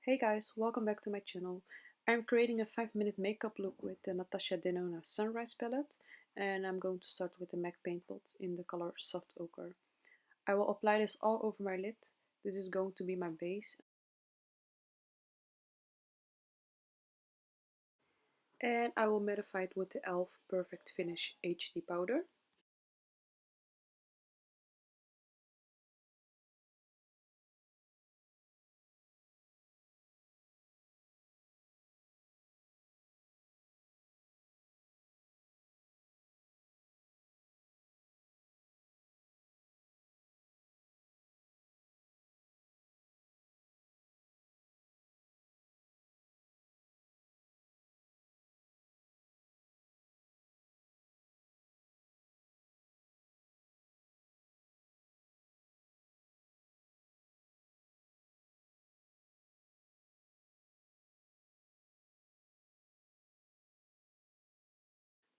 Hey guys, welcome back to my channel. I'm creating a 5-minute makeup look with the Natasha Denona Sunrise palette, and I'm going to start with the MAC paint pot in the color Soft Ochre. I will apply this all over my lid. This is going to be my base. And I will mattify it with the e.l.f. Perfect Finish HD powder.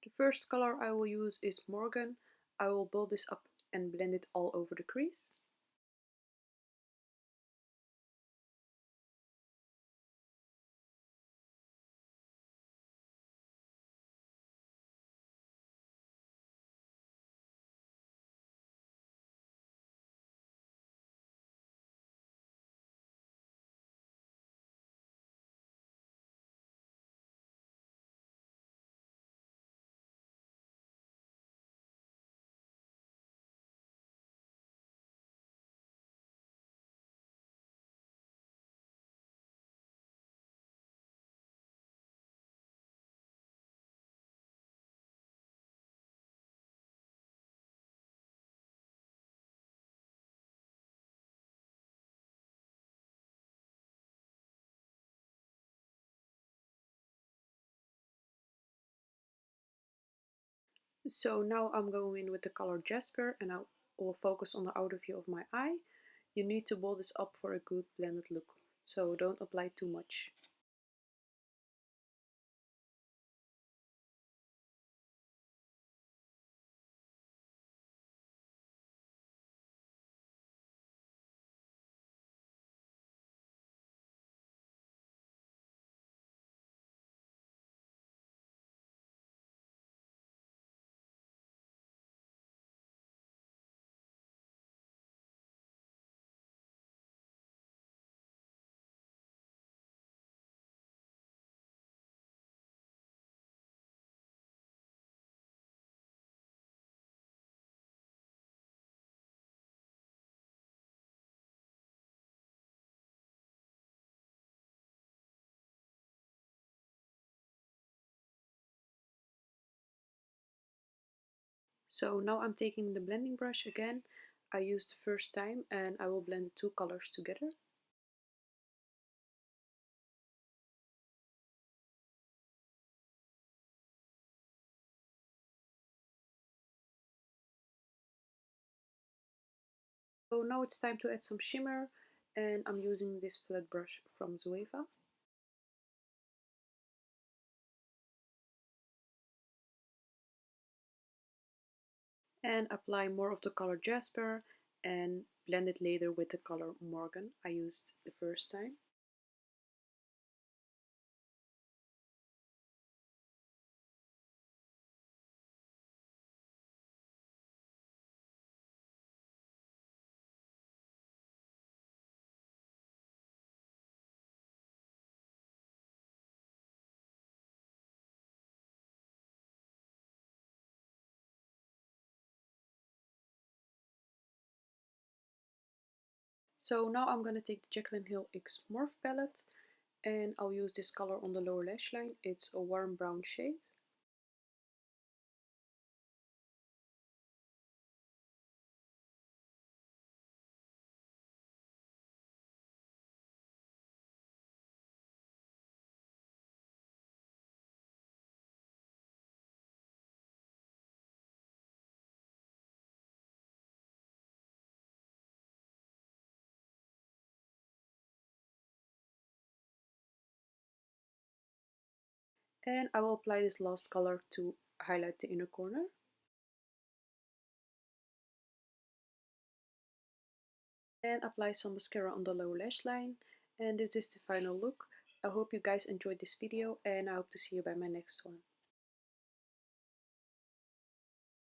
The first color I will use is Morgan. I will build this up and blend it all over the crease. So now I'm going in with the color Jasper and I will focus on the outer view of my eye. You need to build this up for a good blended look, so don't apply too much. So now I'm taking the blending brush again. I used the first time and I will blend the two colors together. So now it's time to add some shimmer and I'm using this flat brush from Zoeva. And apply more of the color Jasper and blend it later with the color Morgan I used the first time. So now I'm going to take the Jaclyn Hill X Morph palette and I'll use this color on the lower lash line. It's a warm brown shade. And I will apply this last color to highlight the inner corner. And apply some mascara on the lower lash line And this is the final look. I hope you guys enjoyed this video and I hope to see you by my next one.